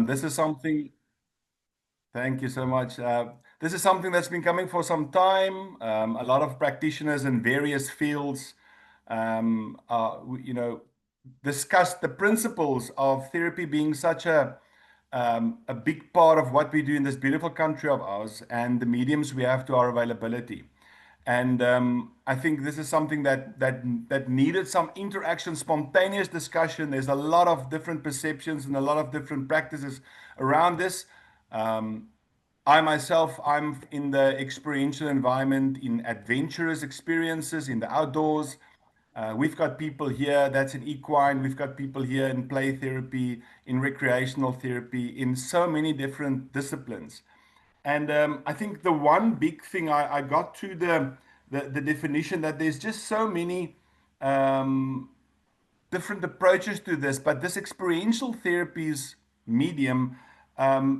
This is something, thank you so much. This is something that's been coming for some time. A lot of practitioners in various fields, you know, discussed the principles of therapy being such a big part of what we do in this beautiful country of ours and the mediums we have to our availability. And I think this is something that needed some interaction, spontaneous discussion. There's a lot of different perceptions and a lot of different practices around this. Um, I myself, I'm in the experiential environment, in adventurous experiences, in the outdoors. We've got people here that's in equine. We've got people here in play therapy, in recreational therapy, in so many different disciplines. And I think the one big thing I got to the definition that there's just so many um, different approaches to this, but this experiential therapies medium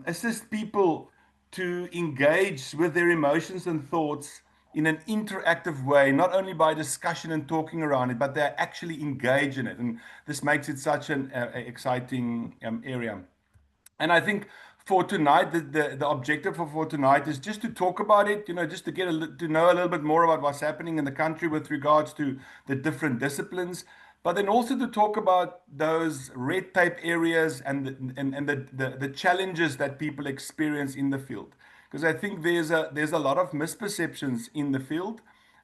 assists people to engage with their emotions and thoughts in an interactive way, not only by discussion and talking around it, but they're actually engaged in it. And this makes it such an exciting area. And I think for tonight, the objective for tonight is just to talk about it, you know, just to get to know a little bit more about what's happening in the country with regards to the different disciplines, but then also to talk about those red tape areas and the challenges that people experience in the field. Because I think there's a lot of misperceptions in the field.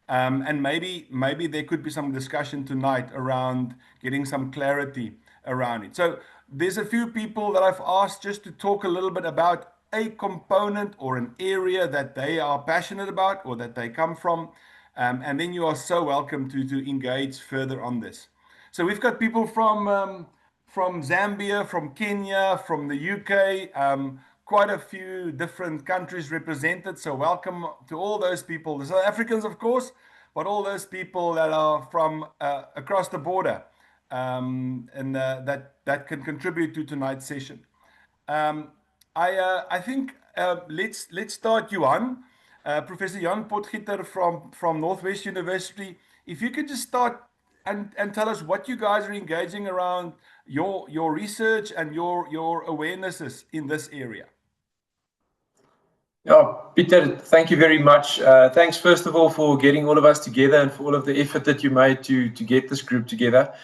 And maybe there could be some discussion tonight around getting some clarity around it. So there's a few people that I've asked just to talk a little bit about a component or an area that they are passionate about or that they come from. And then you are so welcome to engage further on this. So we've got people from Zambia, from Kenya, from the UK, quite a few different countries represented. So welcome to all those people, the South Africans, of course, but all those people that are from across the border and that can contribute to tonight's session. Um, I think let's start, Johan, Professor Johan Potgieter from Northwest University. If you could just start and tell us what you guys are engaging around your research and your awarenesses in this area. Yeah, Peter, thank you very much. Thanks, first of all, for getting all of us together and for all of the effort that you made to get this group together.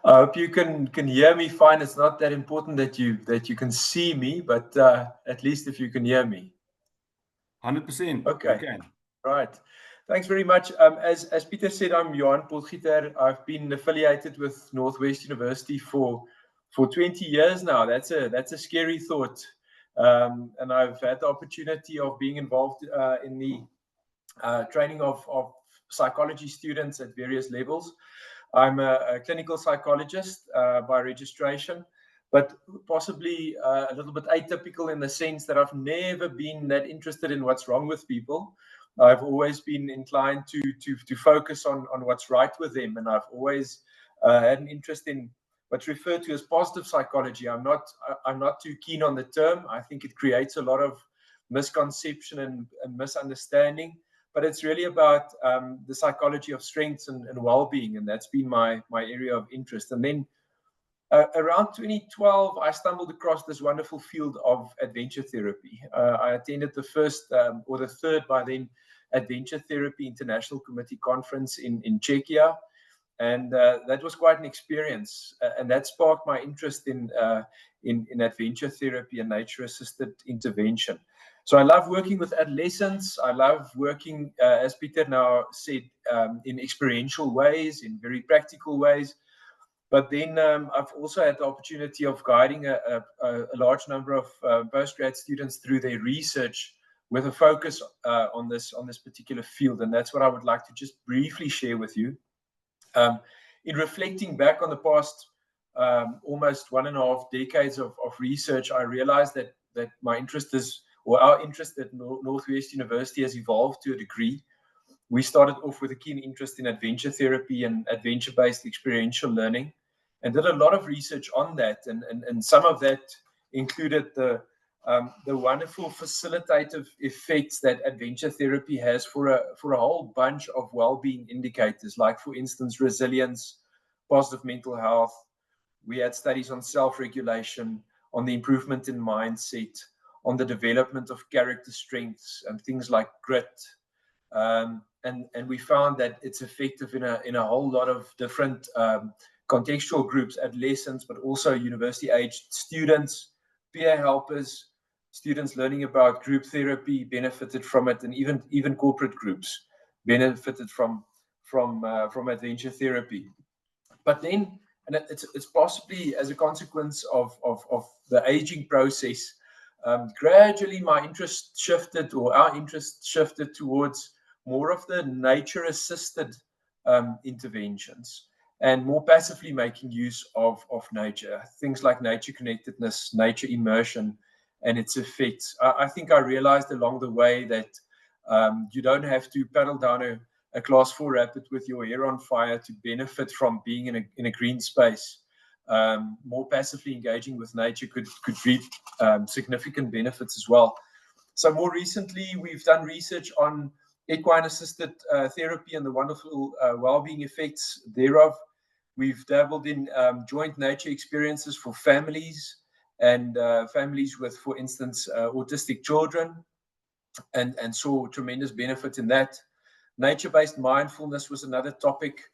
I hope you can hear me fine. It's not that important that you can see me, but at least if you can hear me. 100%. Okay. Right. Thanks very much. As Peter said, I'm Johan Potgieter. I've been affiliated with Northwest University for 20 years now. That's a scary thought. And I've had the opportunity of being involved in the training of psychology students at various levels. I'm a clinical psychologist by registration, but possibly a little bit atypical in the sense that I've never been that interested in what's wrong with people. I've always been inclined to focus on what's right with them, and I've always had an interest in what's referred to as positive psychology. I'm not too keen on the term. I think it creates a lot of misconception and misunderstanding. But it's really about the psychology of strengths and well-being, and that's been my area of interest. And then around 2012, I stumbled across this wonderful field of adventure therapy. I attended the first or the third by then Adventure Therapy International Committee Conference in Czechia. And that was quite an experience, and that sparked my interest in adventure therapy and nature-assisted intervention. So I love working with adolescents. I love working, as Peter now said, in experiential ways, in very practical ways. But then I've also had the opportunity of guiding a large number of postgrad students through their research with a focus on this particular field, and that's what I would like to just briefly share with you. In reflecting back on the past almost 1.5 decades of research, I realized that my interest our interest at Northwest University has evolved to a degree. We started off with a keen interest in adventure therapy and adventure-based experiential learning, and did a lot of research on that. And some of that included the wonderful facilitative effects that adventure therapy has for a whole bunch of well-being indicators, like, for instance, resilience, positive mental health. We had studies on self-regulation, on the improvement in mindset, on the development of character strengths and things like grit. And we found that it's effective in a whole lot of different contextual groups, adolescents, but also university-aged students, peer helpers, students learning about group therapy benefited from it, and even corporate groups benefited from adventure therapy. But then, and it's possibly as a consequence of the aging process, gradually my interest shifted, or our interest shifted towards more of the nature-assisted interventions, and more passively making use of nature, things like nature connectedness, nature immersion, and its effects. I think I realized along the way that you don't have to paddle down a class 4 rapid with your hair on fire to benefit from being in a green space. More passively engaging with nature could reap significant benefits as well. So more recently, we've done research on equine-assisted therapy and the wonderful well-being effects thereof. We've dabbled in joint nature experiences for families and families with, for instance, autistic children, and saw tremendous benefit in that. Nature-based mindfulness was another topic.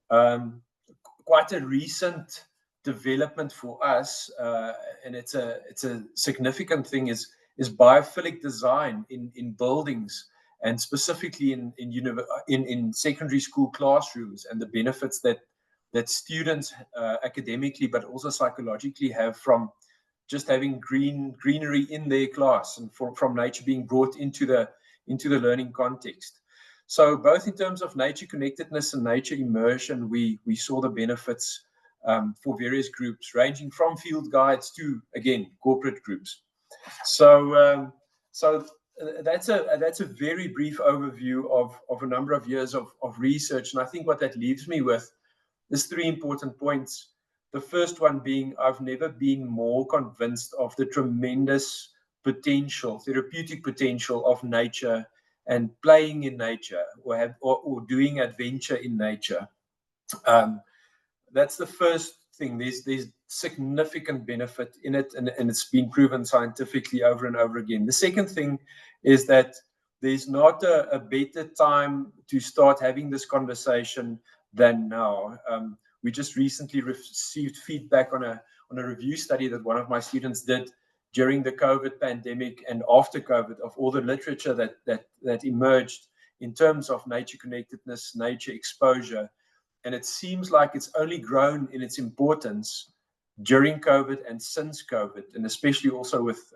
Quite a recent development for us, and it's a significant thing, is biophilic design in buildings, and specifically in secondary school classrooms, and the benefits that students academically but also psychologically have from just having greenery in their class, and from nature being brought into the learning context. So both in terms of nature connectedness and nature immersion, we saw the benefits for various groups, ranging from field guides to, again, corporate groups. So that's a very brief overview of a number of years of research. And I think what that leaves me with is 3 important points. The first one being, I've never been more convinced of the tremendous potential, therapeutic potential of nature and playing in nature, or doing adventure in nature. That's the first thing. There's significant benefit in it, and it's been proven scientifically over and over again. The second thing is that there's not a better time to start having this conversation than now. We just recently received feedback on a review study that one of my students did during the COVID pandemic and after COVID, of all the literature that emerged in terms of nature connectedness, nature exposure. And it seems like it's only grown in its importance during COVID and since COVID, and especially also with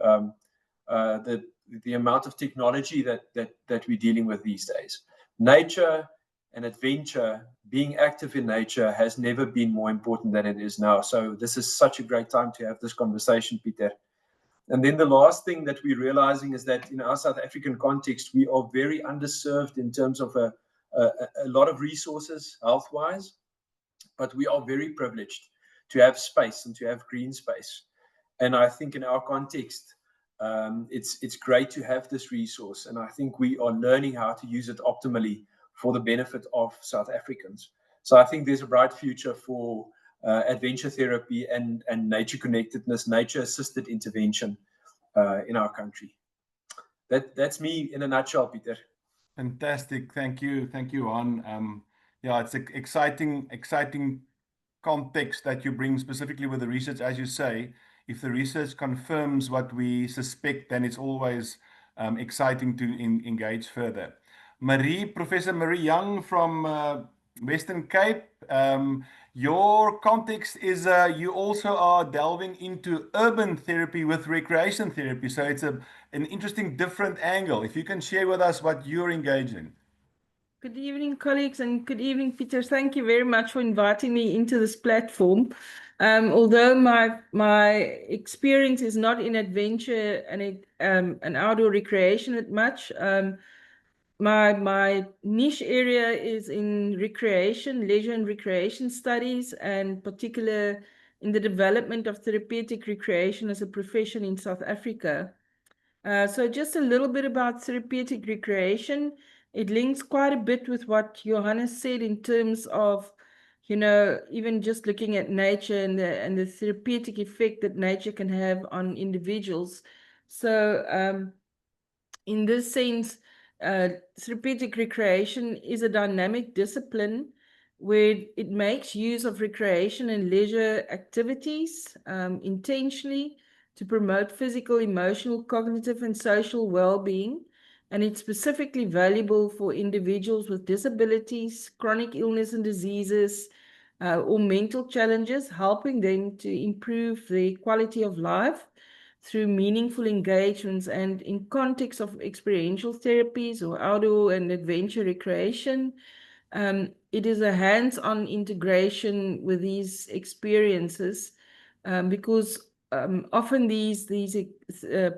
the amount of technology that we're dealing with these days. Nature and adventure, being active in nature, has never been more important than it is now. So this is such a great time to have this conversation, Peter. And then the last thing that we're realizing is that in our South African context, we are very underserved in terms of a lot of resources health-wise, but we are very privileged to have space and to have green space. And I think in our context, it's great to have this resource. And I think we are learning how to use it optimally for the benefit of South Africans. So I think there's a bright future for adventure therapy and nature connectedness, nature-assisted intervention in our country. That's me in a nutshell, Peter. Fantastic. Thank you, Johan. Yeah, it's an exciting context that you bring, specifically with the research. As you say, if the research confirms what we suspect, then it's always exciting to engage further. Professor Marie Young from Western Cape, your context is you also are delving into urban therapy with recreation therapy. So it's an interesting, different angle. If you can share with us what you're engaged in. Good evening, colleagues, and good evening, Peter. Thank you very much for inviting me into this platform. Although my experience is not in adventure and outdoor recreation much, my niche area is in recreation, leisure and recreation studies, and particular in the development of therapeutic recreation as a profession in South Africa. So just a little bit about therapeutic recreation. It links quite a bit with what Johannes said in terms of you know, even just looking at nature and the therapeutic effect that nature can have on individuals. So in this sense, therapeutic recreation is a dynamic discipline where it makes use of recreation and leisure activities intentionally to promote physical, emotional, cognitive, and social well-being. And it's specifically valuable for individuals with disabilities, chronic illness and diseases, or mental challenges, helping them to improve their quality of life through meaningful engagements. And in context of experiential therapies or outdoor and adventure recreation, it is a hands-on integration with these experiences, because often these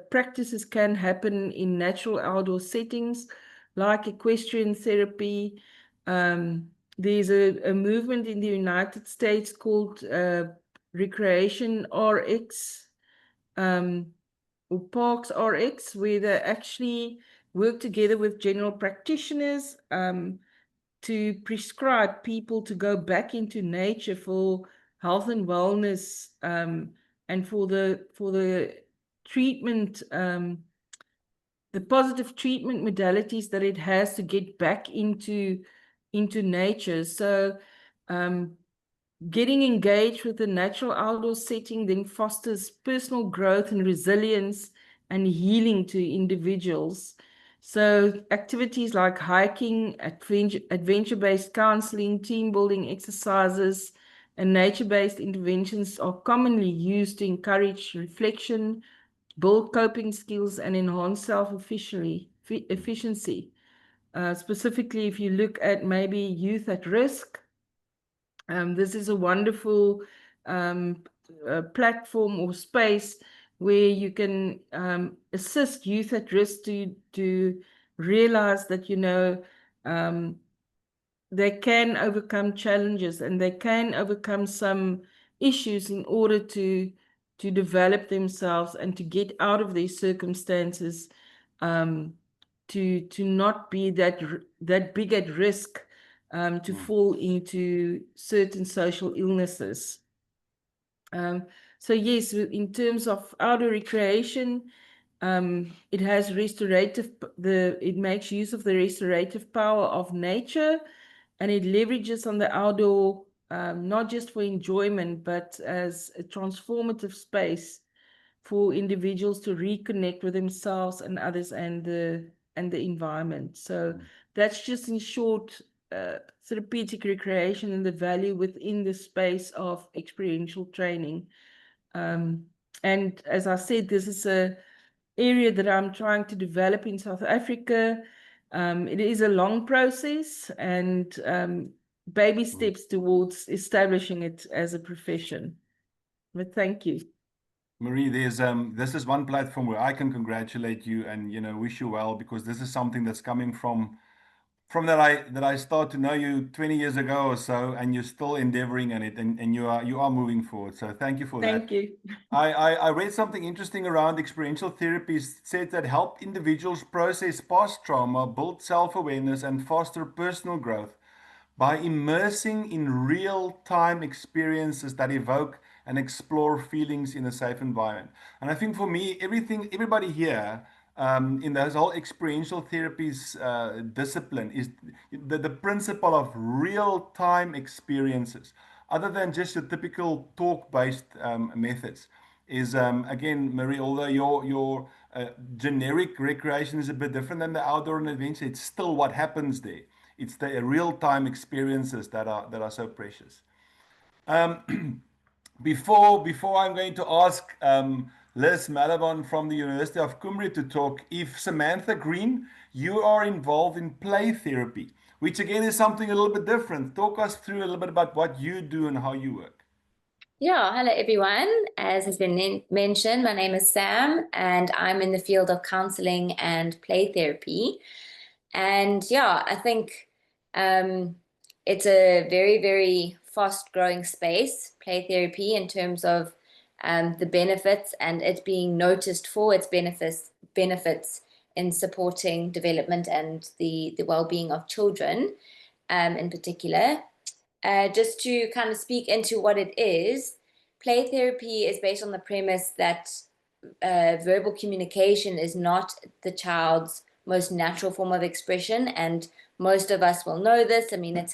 practices can happen in natural outdoor settings like equestrian therapy. There's a movement in the United States called Recreation RX, or Parks RX, where they actually work together with general practitioners to prescribe people to go back into nature for health and wellness, and for the treatment, the positive treatment modalities that it has to get back into nature. So getting engaged with the natural outdoor setting then fosters personal growth and resilience and healing to individuals. So activities like hiking, adventure-based counseling, team building exercises, and nature-based interventions are commonly used to encourage reflection, build coping skills, and enhance self-efficiency. Specifically, if you look at maybe youth at risk, this is a wonderful platform or space where you can assist youth at risk to realize that, you know, they can overcome challenges and they can overcome some issues in order to develop themselves and to get out of these circumstances, to not be that big at risk, to fall into certain social illnesses. So yes, in terms of outdoor recreation, it has it makes use of the restorative power of nature, and it leverages on the outdoor, not just for enjoyment, but as a transformative space for individuals to reconnect with themselves and others and the environment. So that's just in short therapeutic recreation and the value within the space of experiential training. And as I said, this is a area that I'm trying to develop in South Africa. It is a long process and baby steps towards establishing it as a profession. But thank you. Marie, this is one platform where I can congratulate you and, you know, wish you well, because this is something that's coming from that I started to know you 20 years ago or so, and you're still endeavoring in it, and you are moving forward. So thank you for that. Thank you. I read something interesting around experiential therapies. It said that help individuals process past trauma, build self-awareness, and foster personal growth by immersing in real-time experiences that evoke and explore feelings in a safe environment. And I think for me, everybody here in this whole experiential therapies discipline is the principle of real-time experiences, other than just your typical talk-based methods. Is again, Marie, although your generic recreation is a bit different than the outdoor and adventure, it's still what happens there. It's the real-time experiences that are so precious. Before I'm going to ask Liz Malabon from the University of Cumbria to talk, if Samantha Green, you are involved in play therapy, which again is something a little bit different. Talk us through a little bit about what you do and how you work. Yeah, hello everyone. As has been mentioned, my name is Sam and I'm in the field of counseling and play therapy. And yeah, I think it's a very, very fast growing space, play therapy, in terms of the benefits and it being noticed for its benefits in supporting development and the well-being of children in particular. just to kind of speak into what it is, play therapy is based on the premise that verbal communication is not the child's most natural form of expression, and most of us will know this. I mean,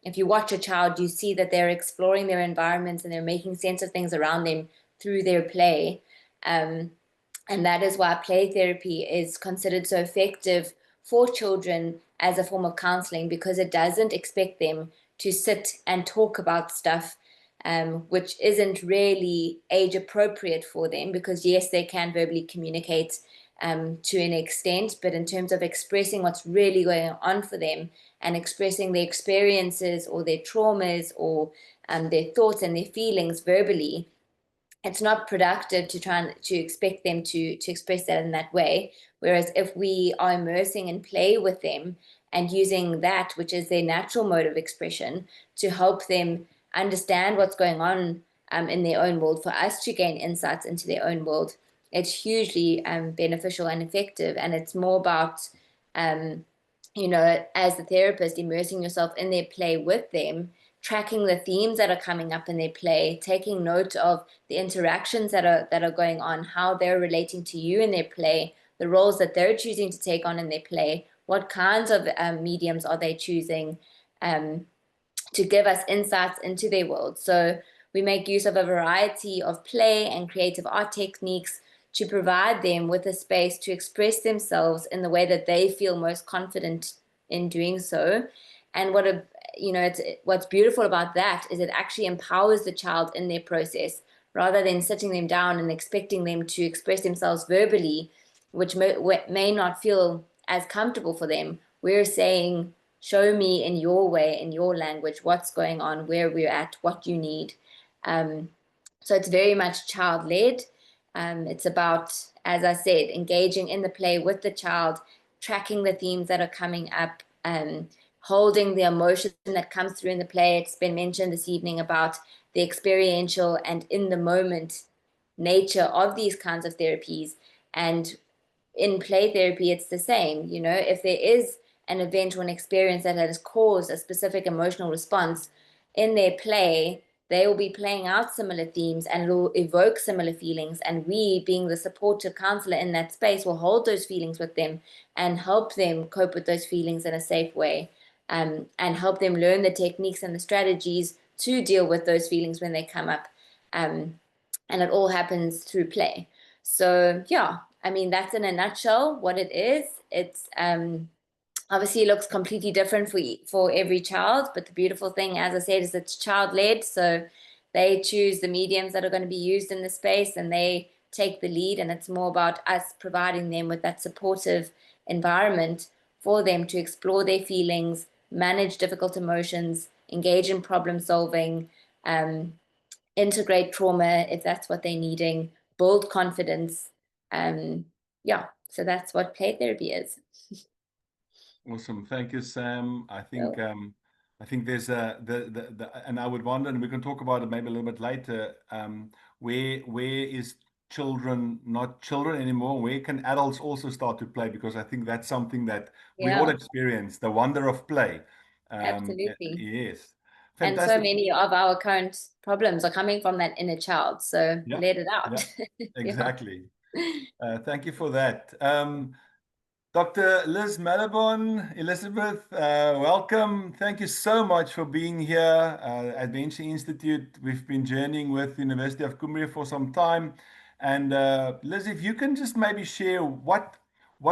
if you watch a child, you see that they're exploring their environments and they're making sense of things around them through their play. And that is why play therapy is considered so effective for children as a form of counseling, because it doesn't expect them to sit and talk about stuff which isn't really age appropriate for them, because yes, they can verbally communicate to an extent, but in terms of expressing what's really going on for them and expressing their experiences or their traumas or their thoughts and their feelings verbally, it's not productive to try to expect them to express that in that way. Whereas if we are immersing in play with them and using that, which is their natural mode of expression, to help them understand what's going on in their own world, for us to gain insights into their own world, it's hugely beneficial and effective. And it's more about, you know, as the therapist, immersing yourself in their play with them, tracking the themes that are coming up in their play, taking note of the interactions that are going on, how they're relating to you in their play, the roles that they're choosing to take on in their play, what kinds of mediums are they choosing to give us insights into their world. So we make use of a variety of play and creative art techniques to provide them with a space to express themselves in the way that they feel most confident in doing so. And what's beautiful about that is it actually empowers the child in their process, rather than sitting them down and expecting them to express themselves verbally, which may not feel as comfortable for them. We're saying, show me in your way, in your language, what's going on, where we're at, what you need. So it's very much child-led. It's about, as I said, engaging in the play with the child, tracking the themes that are coming up, holding the emotion that comes through in the play. It's been mentioned this evening about the experiential and in the moment nature of these kinds of therapies. And in play therapy, it's the same. You know, if there is an event or an experience that has caused a specific emotional response in their play, they will be playing out similar themes and will evoke similar feelings. And we, being the supportive counselor in that space, will hold those feelings with them and help them cope with those feelings in a safe way, and help them learn the techniques and the strategies to deal with those feelings when they come up. And it all happens through play. So yeah, I mean, that's in a nutshell what it is. It's obviously, it looks completely different for every child, but the beautiful thing, as I said, is it's child-led. So they choose the mediums that are going to be used in the space, and they take the lead. And it's more about us providing them with that supportive environment for them to explore their feelings, manage difficult emotions, engage in problem solving, integrate trauma if that's what they're needing, build confidence. Yeah, so that's what play therapy is. Awesome. Thank you, Sam. I think there's and I would wonder, and we can talk about it maybe a little bit later, where is children not children anymore? Where can adults also start to play? Because I think that's something that we all experience, the wonder of play. Absolutely. Yes. Fantastic. And so many of our current problems are coming from that inner child. So let it out. Yeah, exactly. Thank you for that. Dr. Liz Malabon, Elizabeth, welcome. Thank you so much for being here at Venture Institute. We've been journeying with the University of Cumbria for some time. And Liz, if you can just maybe share what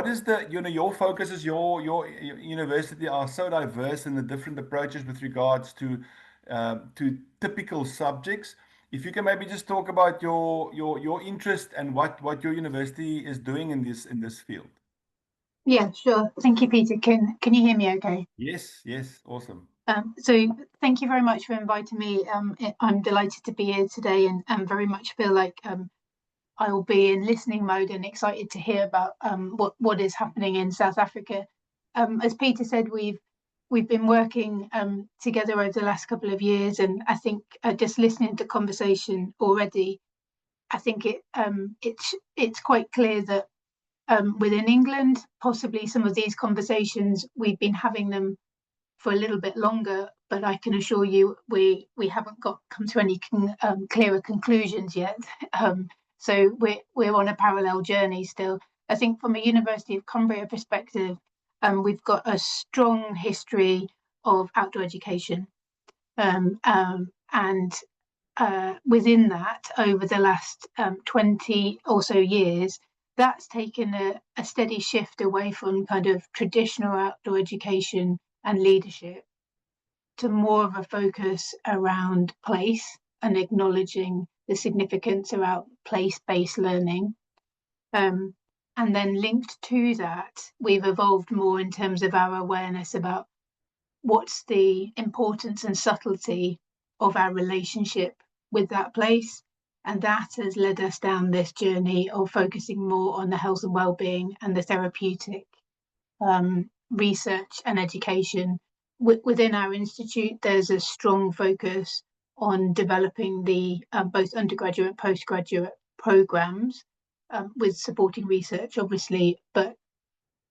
is your focuses, your university are so diverse in the different approaches with regards to typical subjects. If you can maybe just talk about your interest and what your university is doing in this field. Yeah, sure. Thank you, Peter. Can you hear me okay? Yes, awesome. So thank you very much for inviting me. I'm delighted to be here today, and very much feel like I will be in listening mode and excited to hear about what is happening in South Africa. As Peter said, we've been working together over the last couple of years, and I think just listening to conversation already, I think it's quite clear that within England, possibly some of these conversations, we've been having them for a little bit longer, but I can assure you we haven't come to any clearer conclusions yet. So we're on a parallel journey still. I think from a University of Cumbria perspective, we've got a strong history of outdoor education, and within that, over the last 20 or so years, that's taken a steady shift away from kind of traditional outdoor education and leadership to more of a focus around place and acknowledging the significance around place-based learning. And then linked to that, we've evolved more in terms of our awareness about what's the importance and subtlety of our relationship with that place. And that has led us down this journey of focusing more on the health and well-being and the therapeutic research and education. Within our institute, there's a strong focus on developing the both undergraduate and postgraduate programs with supporting research, obviously, but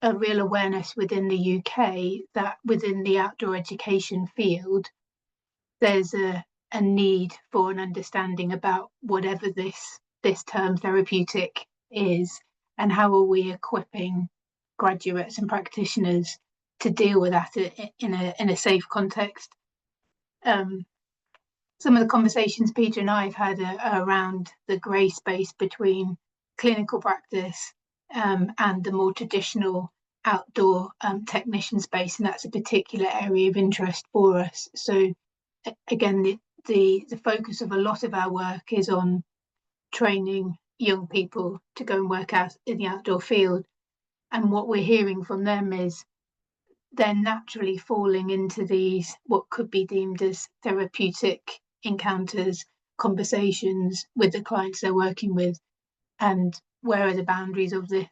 a real awareness within the UK that within the outdoor education field, there's a need for an understanding about whatever this term therapeutic is, and how are we equipping graduates and practitioners to deal with that in a safe context. Some of the conversations Peter and I have had around the grey space between clinical practice and the more traditional outdoor technician space, and that's a particular area of interest for us. So again, the focus of a lot of our work is on training young people to go and work out in the outdoor field, and what we're hearing from them is they're naturally falling into these what could be deemed as therapeutic encounters, conversations with the clients they're working with, and where are the boundaries of this?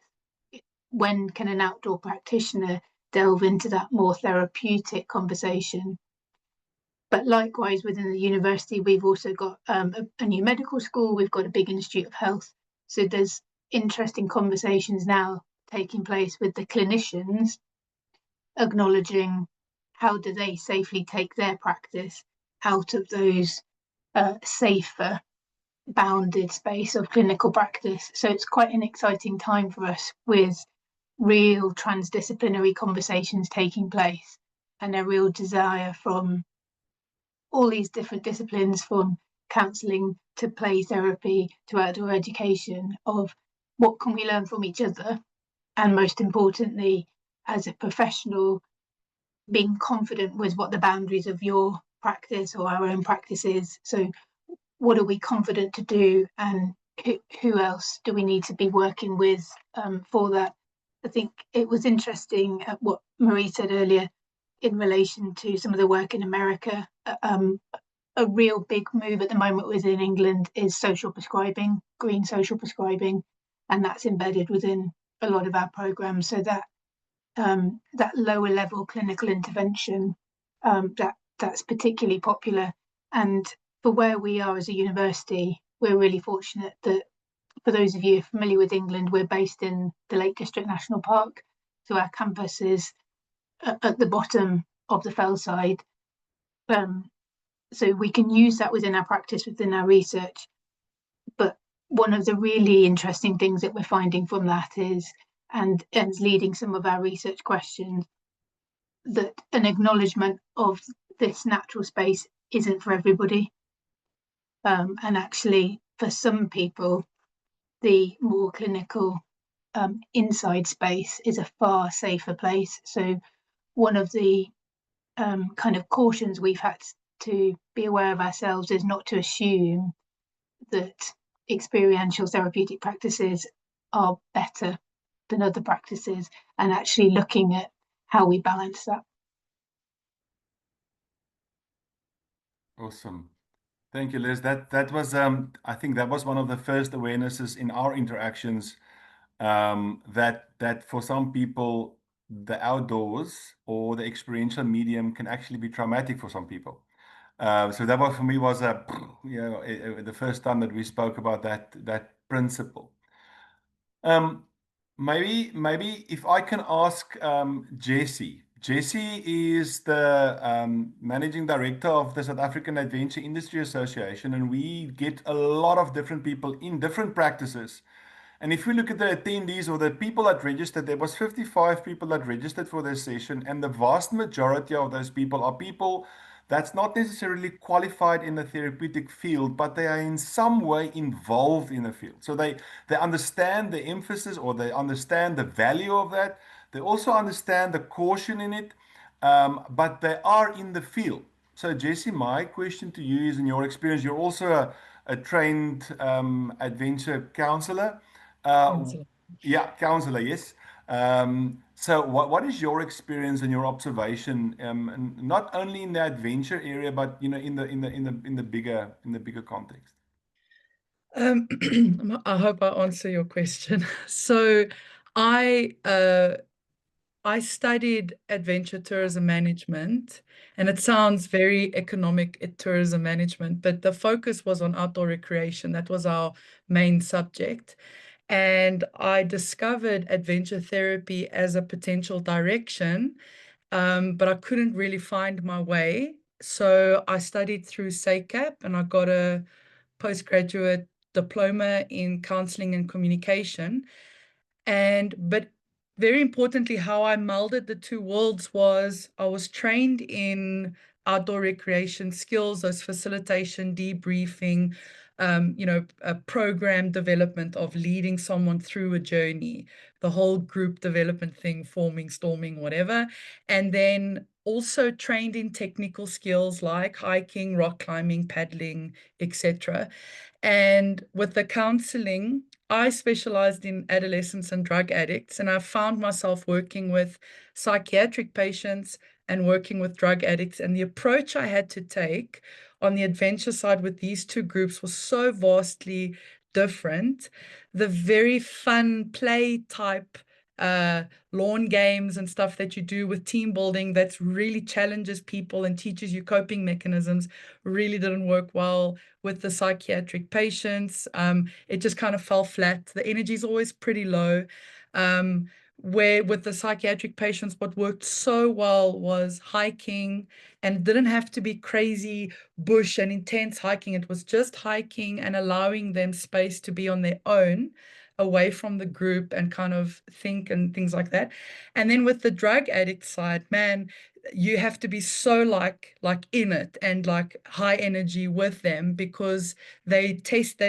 When can an outdoor practitioner delve into that more therapeutic conversation? But likewise, within the university, we've also got a new medical school, we've got a big Institute of Health. So there's interesting conversations now taking place with the clinicians, acknowledging how do they safely take their practice out of those safer bounded space of clinical practice. So it's quite an exciting time for us with real transdisciplinary conversations taking place, and a real desire from all these different disciplines, from counselling to play therapy to outdoor education, of what can we learn from each other, and most importantly, as a professional, being confident with what the boundaries of your practice or our own practice is. So what are we confident to do, and who else do we need to be working with for that? I think it was interesting what Marie said earlier in relation to some of the work in America. A real big move at the moment within England is social prescribing, green social prescribing, and that's embedded within a lot of our programs. So that that lower level clinical intervention, that's particularly popular. And for where we are as a university, we're really fortunate that, for those of you familiar with England, we're based in the Lake District National Park. So our campus is at the bottom of the fell side. So we can use that within our practice, within our research. But one of the really interesting things that we're finding from that is, and leading some of our research questions, that an acknowledgement of this natural space isn't for everybody. And actually, for some people, the more clinical inside space is a far safer place. So one of the kind of cautions we've had to be aware of ourselves is not to assume that experiential therapeutic practices are better than other practices, and actually looking at how we balance that. Awesome. Thank you, Liz. That was I think that was one of the first awarenesses in our interactions, that for some people the outdoors or the experiential medium can actually be traumatic for some people. So that was, for me, was the first time that we spoke about that principle. Maybe if I can ask Jessie, Jesse is the Managing Director of the South African Adventure Industry Association, and we get a lot of different people in different practices. And if we look at the attendees or the people that registered, there was 55 people that registered for this session, and the vast majority of those people are people that's not necessarily qualified in the therapeutic field, but they are in some way involved in the field. So they understand the emphasis, or they understand the value of that. They also understand the caution in it, but they are in the field. So Jesse, my question to you is, in your experience, you're also a trained adventure counselor. Counselor. Yeah, counselor, yes. So what is your experience and your observation, not only in the adventure area, but in the bigger context? I hope I answer your question. So I studied adventure tourism management, and it sounds very economic tourism management, but the focus was on outdoor recreation. That was our main subject. And I discovered adventure therapy as a potential direction, but I couldn't really find my way. So I studied through SAAIA, and I got a postgraduate diploma in counseling and communication. But very importantly, how I melded the two worlds was I was trained in outdoor recreation skills, those facilitation, debriefing, a program development of leading someone through a journey, the whole group development thing, forming, storming, whatever. And then also trained in technical skills like hiking, rock climbing, paddling, etc. And with the counseling, I specialized in adolescents and drug addicts, and I found myself working with psychiatric patients and working with drug addicts. And the approach I had to take on the adventure side with these two groups was so vastly different. The very fun play type lawn games and stuff that you do with team building that's really challenges people and teaches you coping mechanisms really didn't work well with the psychiatric patients. It just kind of fell flat. The energy is always pretty low. Where with the psychiatric patients, what worked so well was hiking, and didn't have to be crazy bush and intense hiking. It was just hiking and allowing them space to be on their own, away from the group, and kind of think and things like that. And then with the drug addict side, man, you have to be so like in it and like high energy with them, because they're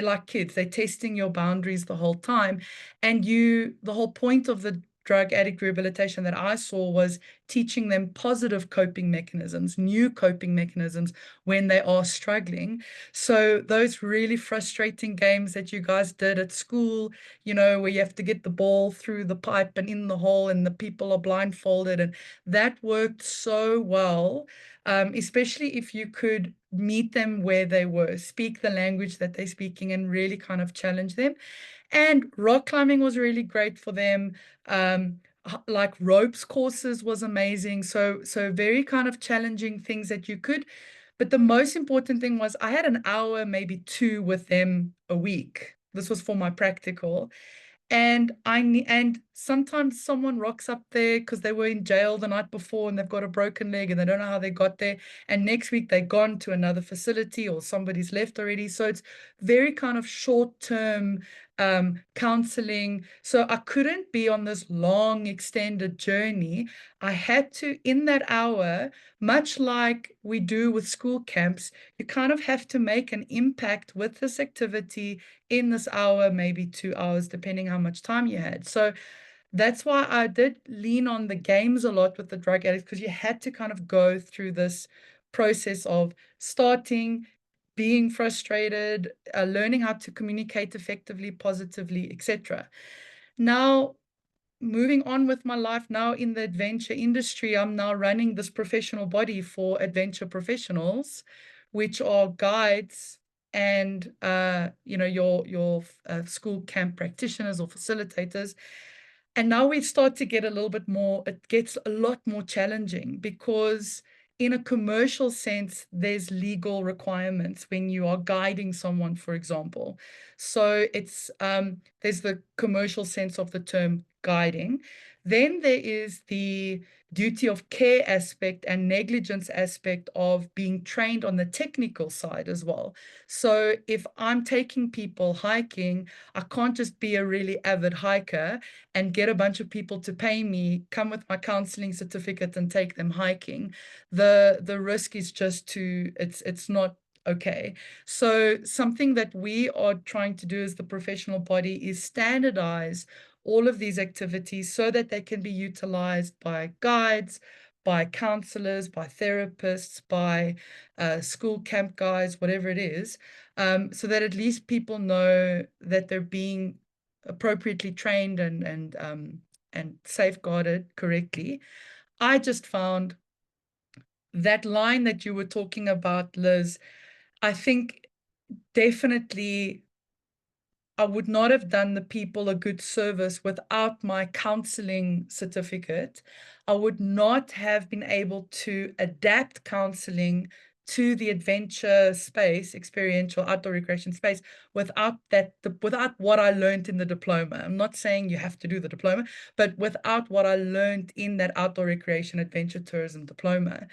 like kids, they're testing your boundaries the whole time. And the whole point of the drug addict rehabilitation that I saw was teaching them positive coping mechanisms, new coping mechanisms when they are struggling. So those really frustrating games that you guys did at school, where you have to get the ball through the pipe and in the hole and the people are blindfolded, and that worked so well, especially if you could meet them where they were, speak the language that they're speaking, and really kind of challenge them. And rock climbing was really great for them. Like ropes courses was amazing. So very kind of challenging things that you could. But the most important thing was I had an hour, maybe 2 with them a week. This was for my practical. And sometimes someone rocks up there because they were in jail the night before and they've got a broken leg and they don't know how they got there. And next week they're gone to another facility, or somebody's left already. So it's very kind of short-term counseling. So I couldn't be on this long extended journey. I had to, in that hour, much like we do with school camps, you kind of have to make an impact with this activity in this hour, maybe 2 hours, depending how much time you had. So that's why I did lean on the games a lot with the drug addicts, because you had to kind of go through this process of starting, being frustrated, learning how to communicate effectively, positively, etc. Now, moving on with my life now in the adventure industry, I'm now running this professional body for adventure professionals, which are guides and your school camp practitioners or facilitators. And now we start to get a little bit more, it gets a lot more challenging, because in a commercial sense, there's legal requirements when you are guiding someone, for example. So it's there's the commercial sense of the term guiding. Then there is the duty of care aspect and negligence aspect of being trained on the technical side as well. So if I'm taking people hiking, I can't just be a really avid hiker and get a bunch of people to pay me, come with my counseling certificate and take them hiking. The risk is just it's not okay. So something that we are trying to do as the professional body is standardize all of these activities so that they can be utilized by guides, by counselors, by therapists, by school camp guides, whatever it is, so that at least people know that they're being appropriately trained and safeguarded correctly. I just found that line that you were talking about, Liz, I think definitely I would not have done the people a good service without my counseling certificate. I would not have been able to adapt counseling to the adventure space, experiential outdoor recreation space, without what I learned in the diploma. I'm not saying you have to do the diploma, but without what I learned in that outdoor recreation adventure tourism diploma.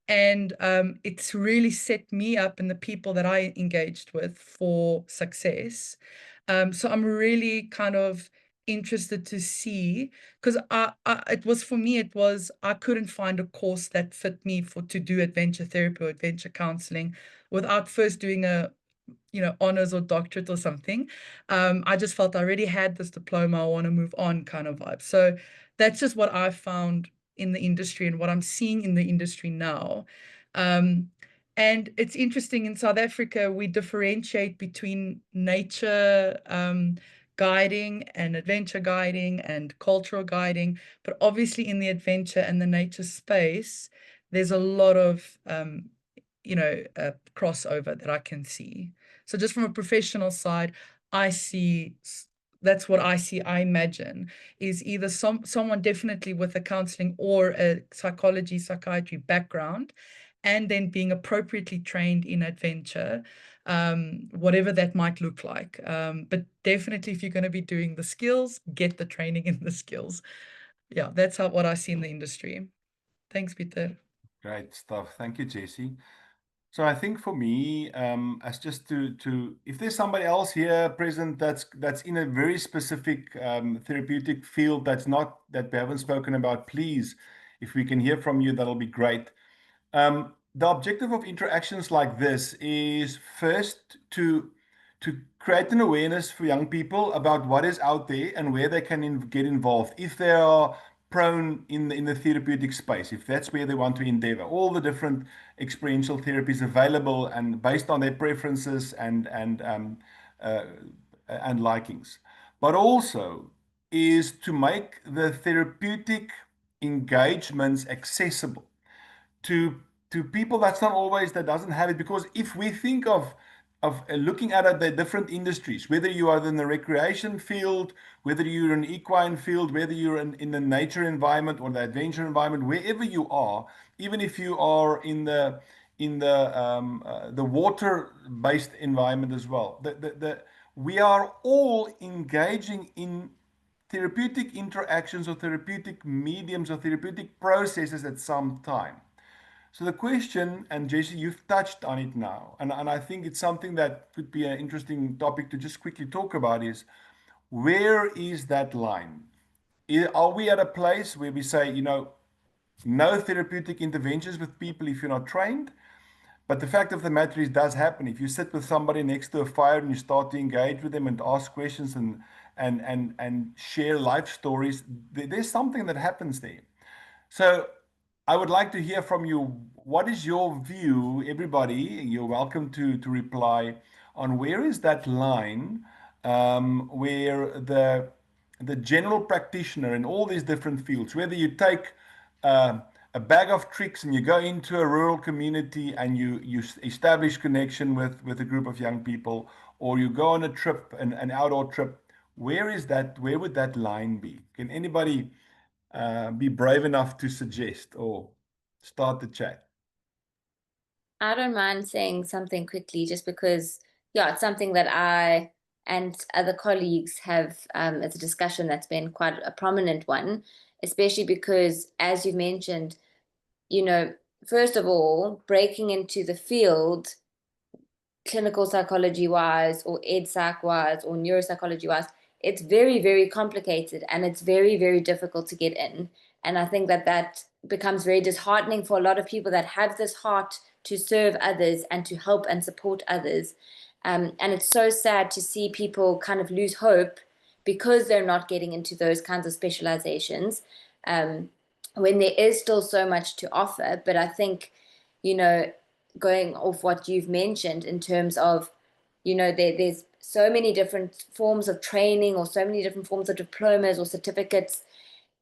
And it's really set me up and the people that I engaged with for success. So I'm really kind of interested to see, because for me, I couldn't find a course that fit me to do adventure therapy or adventure counseling without first doing a honors or doctorate or something. I just felt I already had this diploma, I want to move on kind of vibe. So that's just what I found in the industry and what I'm seeing in the industry now. And it's interesting, in South Africa, we differentiate between nature guiding and adventure guiding and cultural guiding. But obviously in the adventure and the nature space, there's a lot of, crossover that I can see. So just from a professional side, that's what I see, I imagine, is either someone definitely with a counseling or a psychiatry background, and then being appropriately trained in adventure, whatever that might look like. But definitely if you're going to be doing the skills, get the training in the skills. Yeah, that's what I see in the industry. Thanks, Peter. Great stuff. Thank you, Jessie. So I think for me, as just to if there's somebody else here present that's in a very specific therapeutic field that we haven't spoken about, please, if we can hear from you, that'll be great. The objective of interactions like this is first to create an awareness for young people about what is out there and where they can get involved if they are prone in the therapeutic space, if that's where they want to endeavor. All the different experiential therapies available and based on their preferences and likings, but also is to make the therapeutic engagements accessible to people that doesn't have it. Because if we think of looking at the different industries, whether you are in the recreation field, whether you're in equine field, whether you're in the nature environment or the adventure environment, wherever you are, even if you are in the water-based environment as well, we are all engaging in therapeutic interactions or therapeutic mediums or therapeutic processes at some time. So the question, and Jessie, you've touched on it now, and I think it's something that could be an interesting topic to just quickly talk about, is where is that line? Are we at a place where we say, no therapeutic interventions with people if you're not trained? But the fact of the matter is, it does happen. If you sit with somebody next to a fire and you start to engage with them and ask questions and share life stories, there's something that happens there. So I would like to hear from you. What is your view, everybody? You're welcome to reply on where is that line where the general practitioner in all these different fields, whether you take a bag of tricks and you go into a rural community and you establish connection with a group of young people, or you go on a trip, an outdoor trip, where would that line be? Can anybody be brave enough to suggest or start the chat? I don't mind saying something quickly, just because, yeah, it's something that I and other colleagues have, it's a discussion that's been quite a prominent one, especially because, as you mentioned, you know, first of all, breaking into the field, clinical psychology wise, or ed psych wise, or neuropsychology wise, it's very, very complicated, and it's very, very difficult to get in. And I think that becomes very disheartening for a lot of people that have this heart to serve others and to help and support others. And it's so sad to see people kind of lose hope because they're not getting into those kinds of specializations, when there is still so much to offer. But I think, you know, going off what you've mentioned in terms of, you know, there's so many different forms of training, or so many different forms of diplomas or certificates.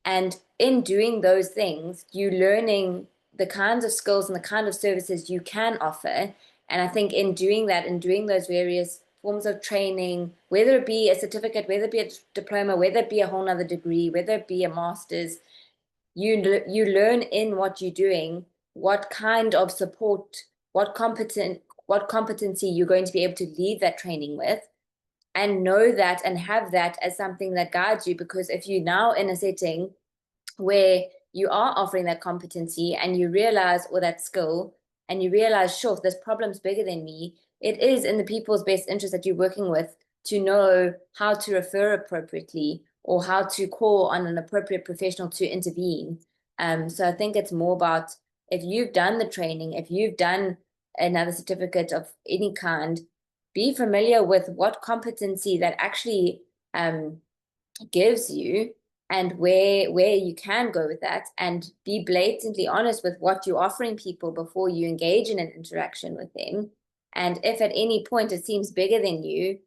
And in doing those things, you're learning the kinds of skills and the kind of services you can offer. And I think in doing that, in doing those various forms of training, whether it be a certificate, whether it be a diploma, whether it be a whole nother degree, whether it be a master's, you learn in what you're doing, what kind of support, what competency you're going to be able to lead that training with, and know that and have that as something that guides you. Because if you're now in a setting where you are offering that competency and you realize, or that skill, and you realize, sure, this problem's bigger than me, it is in the people's best interest that you're working with to know how to refer appropriately, or how to call on an appropriate professional to intervene. So I think it's more about, if you've done the training, if you've done another certificate of any kind, be familiar with what competency that actually gives you, and where you can go with that, and be blatantly honest with what you're offering people before you engage in an interaction with them. And if at any point it seems bigger than you,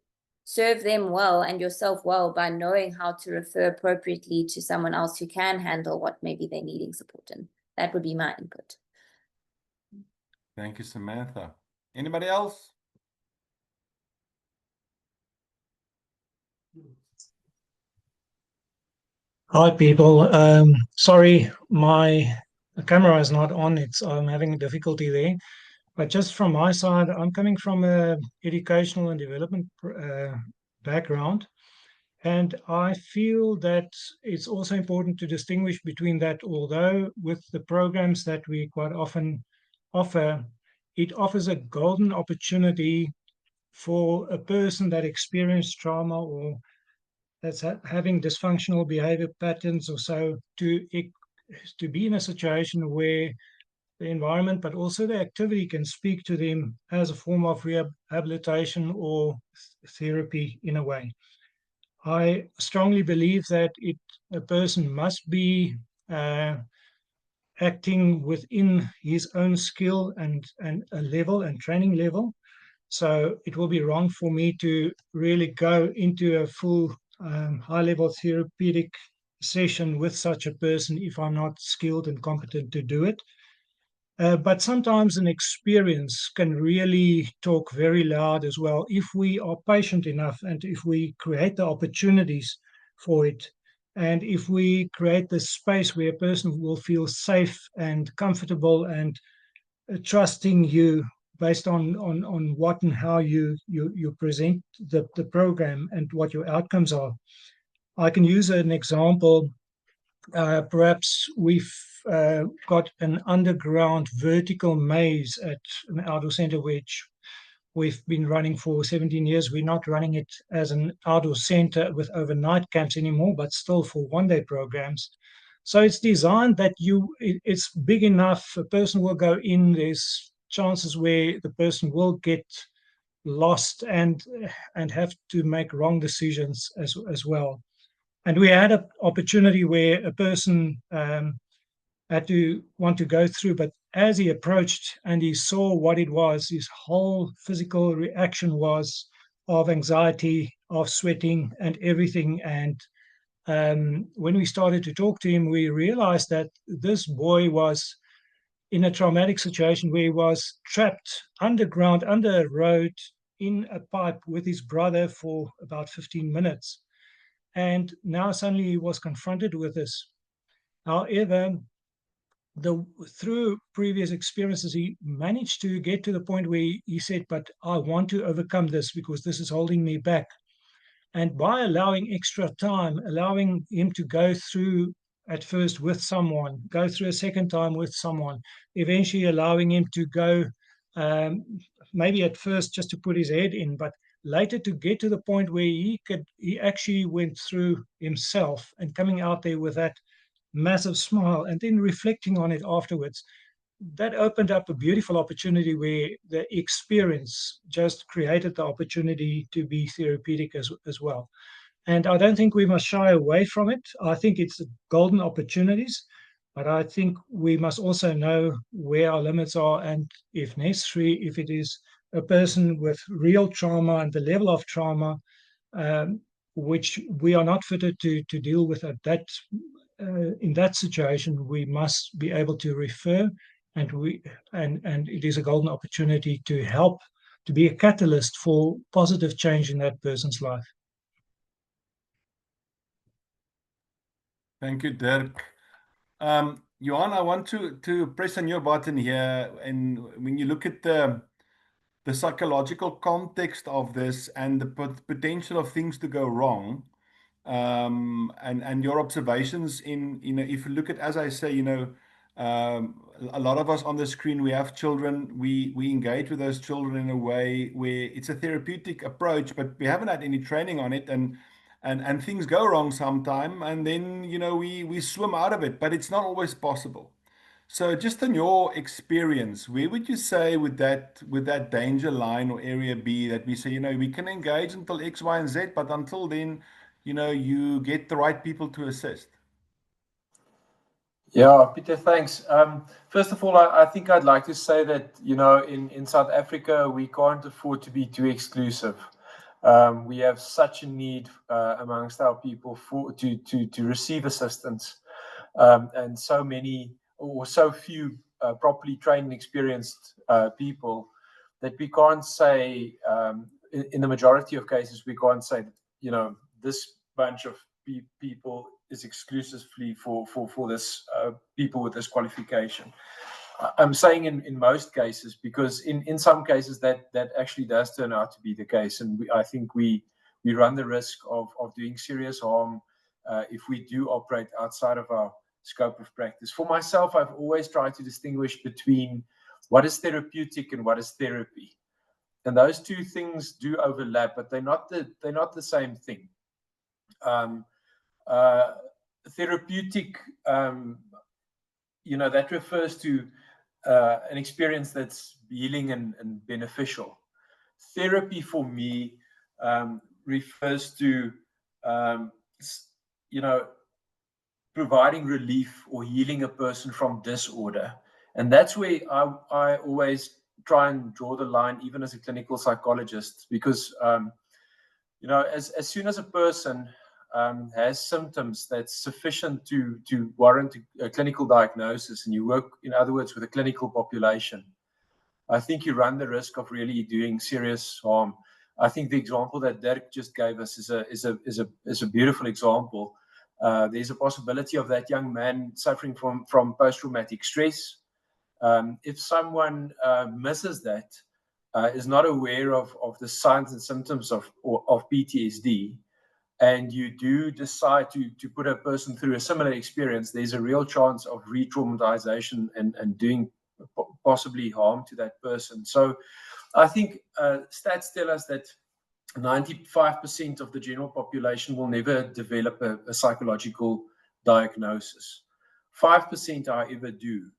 serve them well and yourself well by knowing how to refer appropriately to someone else who can handle what maybe they're needing support in. That would be my input. Thank you, Samantha. Anybody else? Hi, people. Sorry, my camera is not on. I'm having a difficulty there. But just from my side, I'm coming from a educational and development background. And I feel that it's also important to distinguish between that, although with the programs that we quite often offer, it offers a golden opportunity for a person that experienced trauma, or that's having dysfunctional behavior patterns or so, to be in a situation where the environment, but also the activity, can speak to them as a form of rehabilitation or therapy in a way. I strongly believe that a person must be acting within his own skill and a level and training level. So it will be wrong for me to really go into a full high-level therapeutic session with such a person if I'm not skilled and competent to do it. But sometimes an experience can really talk very loud as well, if we are patient enough, and if we create the opportunities for it, and if we create the space where a person will feel safe and comfortable and trusting you based on what and how you present the program and what your outcomes are. I can use an example. Perhaps we've got an underground vertical maze at an outdoor center, which we've been running for 17 years. We're not running it as an outdoor center with overnight camps anymore, but still for one-day programs. So it's designed that it's big enough, a person will go in, there's chances where the person will get lost and have to make wrong decisions as well. And we had an opportunity where a person had to want to go through, but as he approached and he saw what it was, his whole physical reaction was of anxiety, of sweating and everything. And when we started to talk to him, we realized that this boy was in a traumatic situation where he was trapped underground, under a road, in a pipe with his brother for about 15 minutes. And now suddenly he was confronted with this. However, through previous experiences, he managed to get to the point where he said, but I want to overcome this because this is holding me back. And by allowing extra time, allowing him to go through at first with someone, go through a second time with someone, eventually allowing him to go maybe at first just to put his head in, but later to get to the point where he actually went through himself and coming out there with that massive smile and then reflecting on it afterwards. That opened up a beautiful opportunity where the experience just created the opportunity to be therapeutic as well. And I don't think we must shy away from it. I think it's golden opportunities, but I think we must also know where our limits are, and if necessary, if it is a person with real trauma and the level of trauma which we are not fitted to deal with at that in that situation, we must be able to refer, and it is a golden opportunity to help, to be a catalyst for positive change in that person's life. Thank you, Dirk. Johan, I want to press on your button here. And when you look at the psychological context of this and the potential of things to go wrong, and your observations in, if you look at, as I say, a lot of us on the screen, we have children, we engage with those children in a way where it's a therapeutic approach, but we haven't had any training on it, and things go wrong sometime, and then we swim out of it, but it's not always possible. So just in your experience, where would you say would that danger line or area be, that we say, we can engage until X, Y, and Z, but until then, you get the right people to assist? Yeah, Peter, thanks. First of all, I think I'd like to say that, in South Africa, we can't afford to be too exclusive. We have such a need amongst our people to receive assistance, and so many or so few properly trained and experienced people that we can't say, in the majority of cases, we can't say, this bunch of people is exclusively for this people with this qualification. I'm saying in most cases, because in some cases that actually does turn out to be the case, and I think we run the risk of doing serious harm if we do operate outside of our scope of practice. For myself, I've always tried to distinguish between what is therapeutic and what is therapy, and those two things do overlap, but they're not the same thing. Therapeutic, that refers to an experience that's healing and beneficial. Therapy for me refers to, providing relief or healing a person from disorder. And that's where I always try and draw the line, even as a clinical psychologist, because, as soon as a person has symptoms that's sufficient to warrant a clinical diagnosis, and you work, in other words, with a clinical population, I think you run the risk of really doing serious harm. I think the example that Dirk just gave us is a beautiful example. There's a possibility of that young man suffering from post-traumatic stress. If someone misses that, is not aware of the signs and symptoms of PTSD, and you do decide to put a person through a similar experience, there's a real chance of re-traumatization and doing possibly harm to that person. So I think stats tell us that 95% of the general population will never develop a psychological diagnosis. 5%, however, do.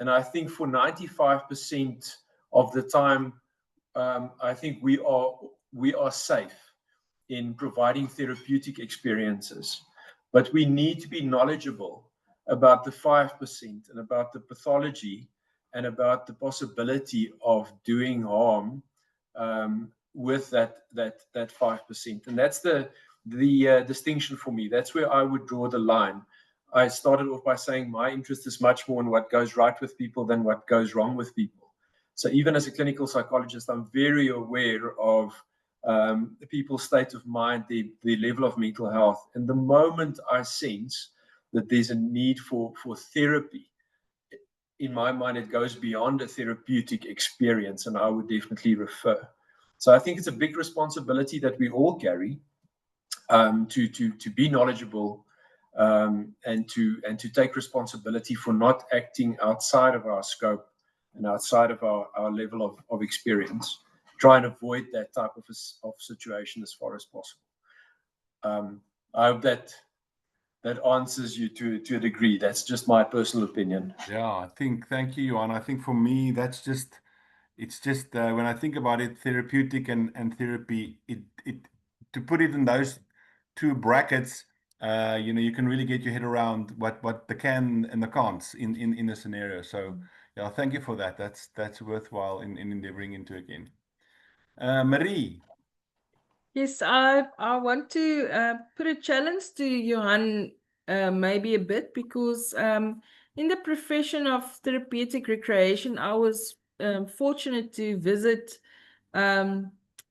And I think for 95% of the time, I think we are safe in providing therapeutic experiences. But we need to be knowledgeable about the 5% and about the pathology and about the possibility of doing harm with that 5%. And that's the distinction for me. That's where I would draw the line. I started off by saying my interest is much more in what goes right with people than what goes wrong with people. So even as a clinical psychologist, I'm very aware of the people's state of mind, the level of mental health. And the moment I sense that there's a need for therapy, in my mind, it goes beyond a therapeutic experience, and I would definitely refer. So I think it's a big responsibility that we all carry, to be knowledgeable, and to take responsibility for not acting outside of our scope and outside of our level of experience. Try and avoid that type of situation as far as possible. I hope that answers you to a degree. That's just my personal opinion. Yeah, thank you, Johan. I think for me, it's just when I think about it, therapeutic and therapy, to put it in those two brackets, you can really get your head around what the can and the can'ts in a scenario. So yeah, thank you for that. That's worthwhile in endeavoring into again. Marie. Yes, I want to put a challenge to Johan maybe a bit, because in the profession of therapeutic recreation, I was fortunate to visit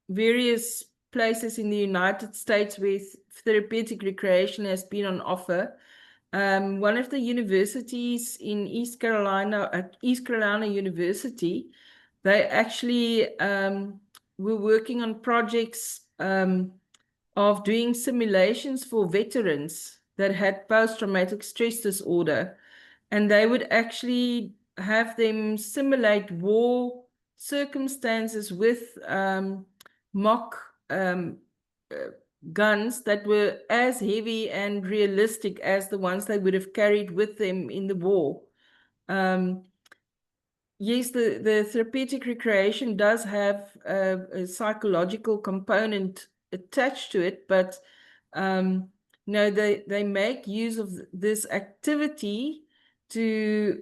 various places in the United States where therapeutic recreation has been on offer. One of the universities in East Carolina, at East Carolina University, they actually were working on projects of doing simulations for veterans that had post-traumatic stress disorder. And they would actually have them simulate war circumstances with mock guns that were as heavy and realistic as the ones they would have carried with them in the war. Yes, the therapeutic recreation does have a psychological component attached to it, but no, they make use of this activity to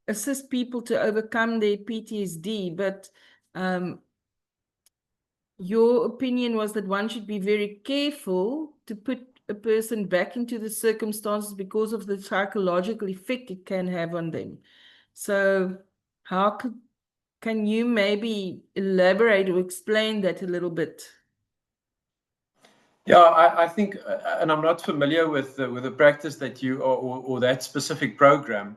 assist people to overcome their PTSD. But your opinion was that one should be very careful to put a person back into the circumstances because of the psychological effect it can have on them. So how can you maybe elaborate or explain that a little bit? Yeah, I think, and I'm not familiar with the practice that you or that specific program,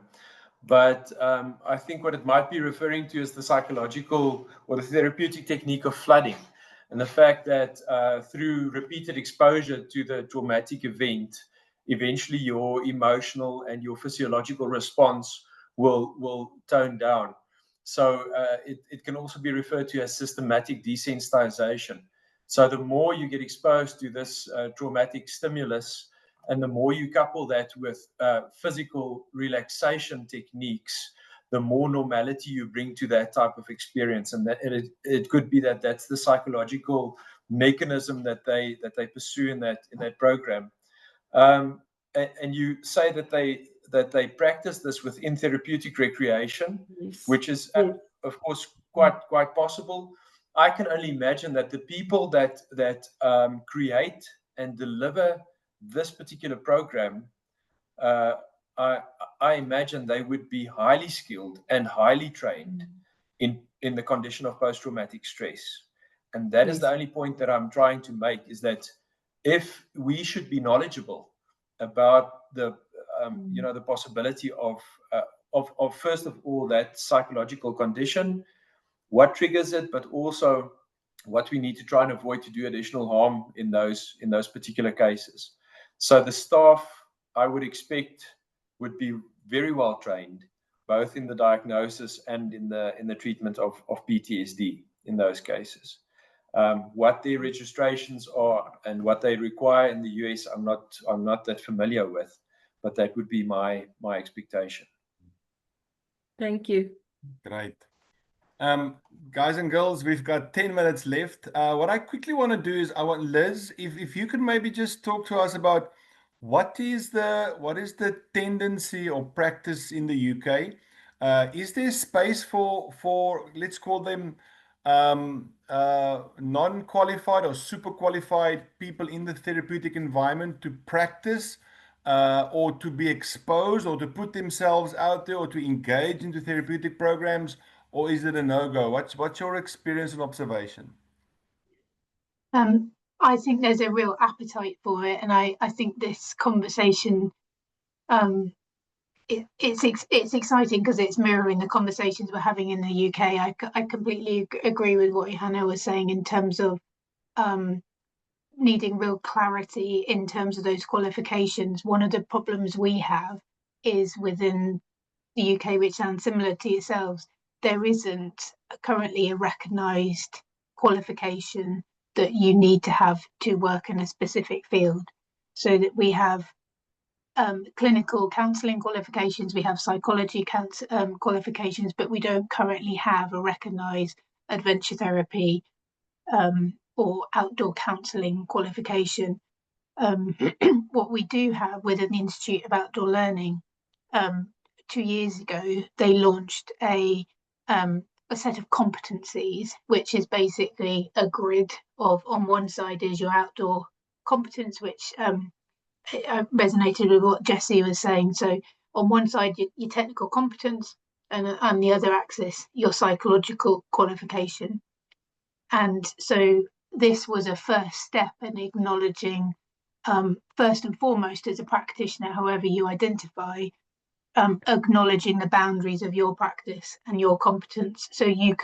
but I think what it might be referring to is the psychological or the therapeutic technique of flooding, and the fact that through repeated exposure to the traumatic event, eventually your emotional and your physiological response will tone down. So it can also be referred to as systematic desensitization. So the more you get exposed to this traumatic stimulus, and the more you couple that with physical relaxation techniques, the more normality you bring to that type of experience. And that it could be that that's the psychological mechanism that they pursue in that program. And you say that they practice this within therapeutic recreation, Yes. which is Yes. of course quite possible. I can only imagine that the people that create and deliver this particular program, I imagine they would be highly skilled and highly trained in the condition of post-traumatic stress. And that is the only point that I'm trying to make, is that if we should be knowledgeable about the the possibility of first of all that psychological condition, what triggers it, but also what we need to try and avoid to do additional harm in those particular cases. So the staff, I would expect, would be very well trained, both in the diagnosis and in the treatment of PTSD in those cases. What their registrations are and what they require in the US, I'm not that familiar with, but that would be my expectation. Thank you. Great. Guys and girls, we've got 10 minutes left. What I quickly want to do is I want Liz, if you could maybe just talk to us about what is the tendency or practice in the UK? Is there space for let's call them non-qualified or super qualified people in the therapeutic environment to practice or to be exposed or to put themselves out there or to engage into therapeutic programs? Or is it a no-go? What's your experience and observation? I think there's a real appetite for it, and I think this conversation, it's exciting because it's mirroring the conversations we're having in the UK. I completely agree with what Johanna was saying in terms of needing real clarity in terms of those qualifications. One of the problems we have is within the UK, which sounds similar to yourselves, there isn't currently a recognised qualification that you need to have to work in a specific field. So that we have clinical counselling qualifications, we have psychology qualifications, but we don't currently have a recognised adventure therapy or outdoor counselling qualification. What we do have within the Institute of Outdoor Learning, 2 years ago, they launched a set of competencies, which is basically a grid of, on one side is your outdoor competence, which resonated with what Jessie was saying. So on one side, your technical competence, and on the other axis, your psychological qualification. And so this was a first step in acknowledging, first and foremost, as a practitioner, however you identify, acknowledging the boundaries of your practice and your competence. So you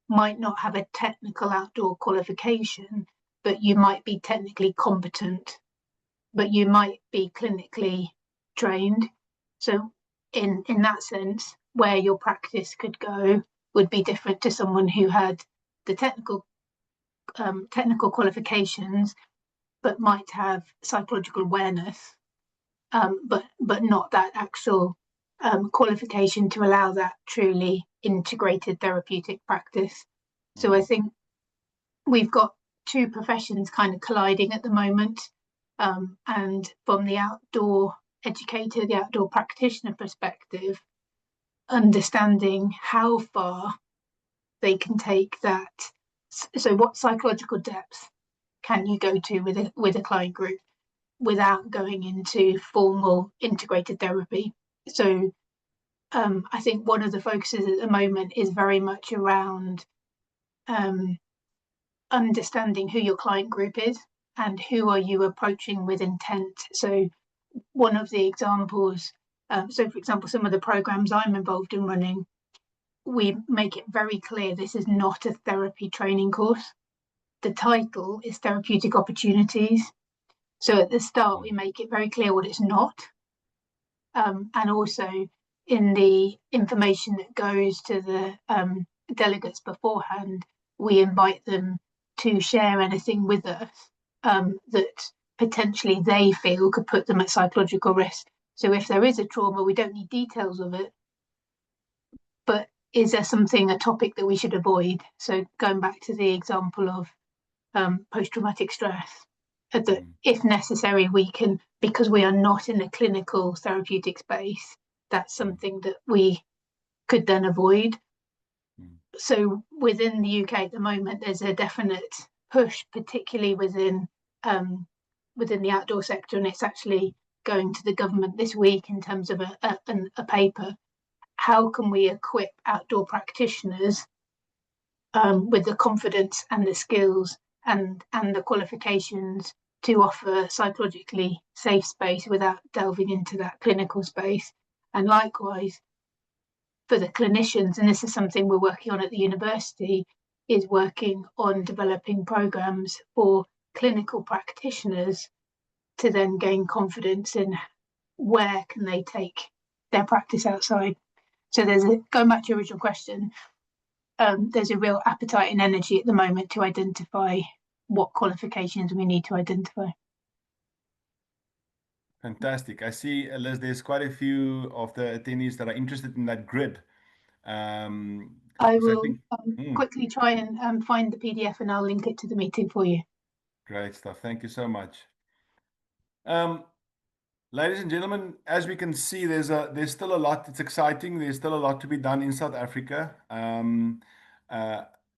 might not have a technical outdoor qualification, but you might be technically competent, but you might be clinically trained. So in that sense, where your practice could go would be different to someone who had the technical qualifications, but might have psychological awareness, but not that actual qualification to allow that truly integrated therapeutic practice. So I think we've got two professions kind of colliding at the moment, and from the outdoor educator, the outdoor practitioner perspective, understanding how far they can take that. So what psychological depth can you go to with a client group without going into formal integrated therapy? So I think one of the focuses at the moment is very much around understanding who your client group is and who are you approaching with intent. So one of the examples, so for example, some of the programs I'm involved in running, we make it very clear this is not a therapy training course. The title is Therapeutic Opportunities. So at the start, we make it very clear what it's not. And also in the information that goes to the delegates beforehand, we invite them to share anything with us that potentially they feel could put them at psychological risk. So if there is a trauma, we don't need details of it, but is there something, a topic that we should avoid? So going back to the example of post-traumatic stress, that if necessary, we can, because we are not in a clinical therapeutic space, that's something that we could then avoid. So within the UK at the moment, there's a definite push, particularly within the outdoor sector, and it's actually going to the government this week in terms of a paper. How can we equip outdoor practitioners with the confidence and the skills and the qualifications to offer psychologically safe space without delving into that clinical space? And likewise, for the clinicians, and this is something we're working on at the university, is working on developing programs for clinical practitioners to then gain confidence in where can they take their practice outside. So going back to your original question, there's a real appetite and energy at the moment to identify what qualifications we need to identify. Fantastic. I see, Liz, there's quite a few of the attendees that are interested in that grid. I will quickly try and find the PDF and I'll link it to the meeting for you. Great stuff. Thank you so much. Ladies and gentlemen, as we can see, there's still a lot that's exciting. There's still a lot to be done in South Africa.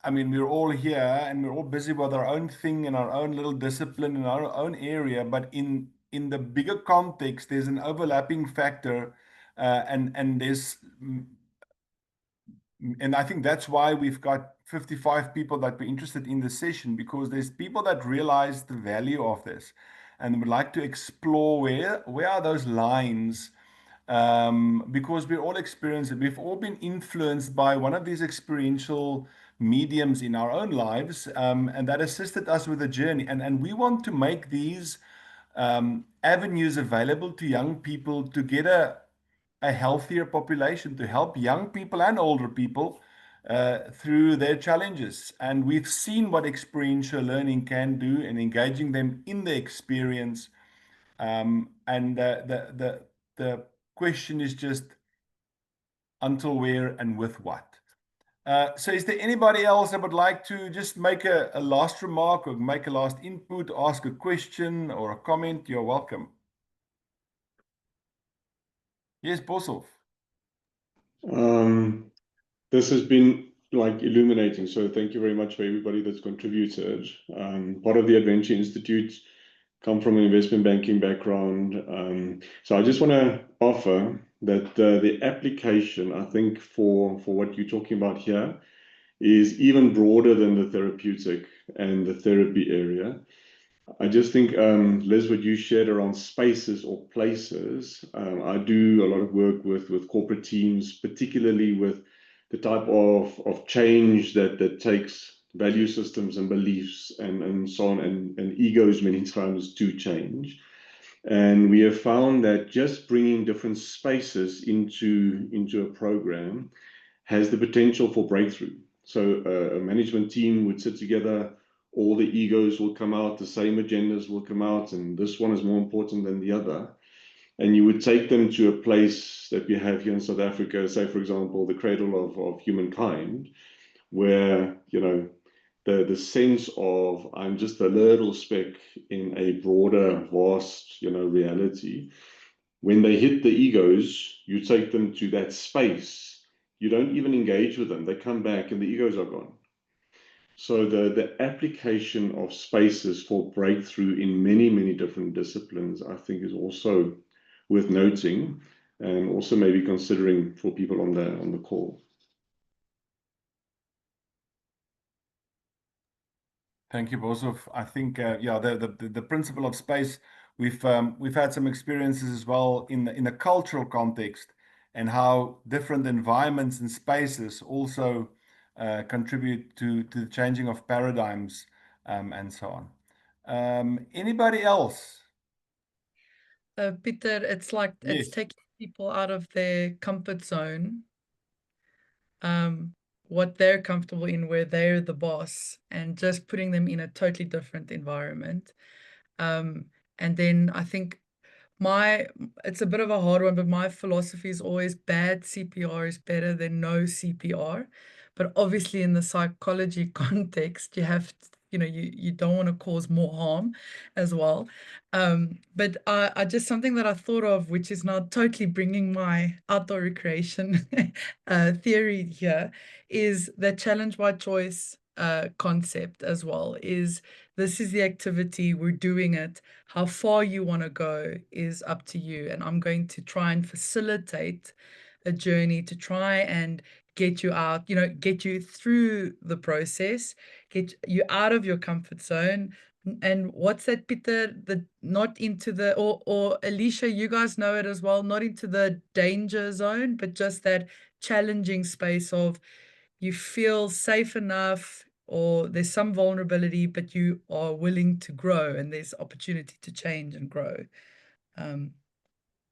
I mean, we're all here and we're all busy with our own thing and our own little discipline in our own area. But in the bigger context, there's an overlapping factor, and I think that's why we've got 55 people that were interested in this session, because there's people that realize the value of this and would like to explore where are those lines, because we're all experiencing it. We've all been influenced by one of these experiential mediums in our own lives, and that assisted us with the journey. And we want to make these avenues available to young people to get a healthier population, to help young people and older people through their challenges. And we've seen what experiential learning can do in engaging them in the experience. And the question is just until where and with what. So is there anybody else that would like to just make a last remark or make a last input, ask a question or a comment? You're welcome. Yes, Boshoff. This has been like illuminating. So thank you very much for everybody that's contributed. Part of the Adventure Institute come from an investment banking background. So I just want to offer that the application, I think, for what you're talking about here is even broader than the therapeutic and the therapy area. I just think, Liz, what you shared around spaces or places, I do a lot of work with corporate teams, particularly with the type of change that takes value systems and beliefs and so on, and egos many times to change. And we have found that just bringing different spaces into a program has the potential for breakthrough. So a management team would sit together, all the egos will come out, the same agendas will come out, and this one is more important than the other. And you would take them to a place that we have here in South Africa, say, for example, the cradle of humankind, where, you know, the sense of I'm just a little speck in a broader, vast, you know, reality. When they hit the egos, you take them to that space. You don't even engage with them. They come back and the egos are gone. So the application of spaces for breakthrough in many, many different disciplines, I think, is also worth noting, and also maybe considering for people on the call. Thank you, Boshoff. I think, yeah, the principle of space. We've had some experiences as well in a cultural context, and how different environments and spaces also contribute to the changing of paradigms, and so on. Anybody else? Peter, it's like it's Yes. taking people out of their comfort zone, what they're comfortable in, where they're the boss, and just putting them in a totally different environment. And then I think it's a bit of a hard one, but my philosophy is always bad CPR is better than no CPR. But obviously in the psychology context, you have to, you know, you don't want to cause more harm as well. But I just, something that I thought of, which is now totally bringing my outdoor recreation theory here, is the challenge by choice concept as well. Is this is the activity, we're doing it. How far you want to go is up to you. And I'm going to try and facilitate a journey to try and get you out, you know, get you through the process, get you out of your comfort zone. And what's that, Peter? The not into the, or Alicia, you guys know it as well, not into the danger zone, but just that challenging space of you feel safe enough, or there's some vulnerability, but you are willing to grow and there's opportunity to change and grow.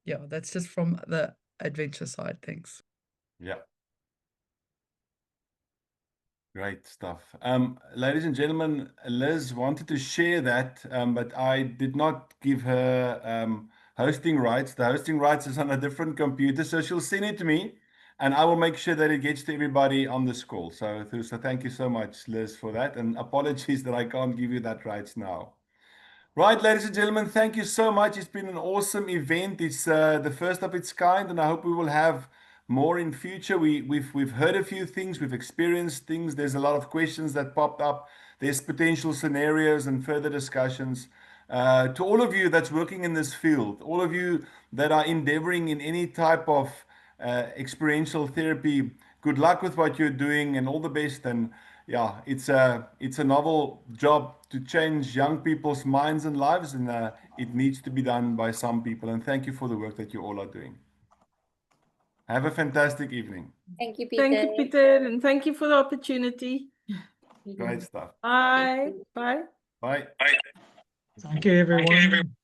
Yeah, that's just from the adventure side. Thanks. Yeah. Great stuff. Ladies and gentlemen, Liz wanted to share that, but I did not give her hosting rights. The hosting rights is on a different computer, so she'll send it to me, and I will make sure that it gets to everybody on this call. So thank you so much, Liz, for that, and apologies that I can't give you that rights now. Right, ladies and gentlemen, thank you so much. It's been an awesome event. It's the first of its kind, and I hope we will have more in future. We've heard a few things, we've experienced things. There's a lot of questions that popped up. There's potential scenarios and further discussions. To all of you that's working in this field, all of you that are endeavoring in any type of experiential therapy, good luck with what you're doing and all the best. And yeah, it's a novel job to change young people's minds and lives, and it needs to be done by some people. And thank you for the work that you all are doing. Have a fantastic evening. Thank you, Peter. Thank you, Peter, and thank you for the opportunity. Great stuff. Bye. Bye. Bye. Thank you, everyone.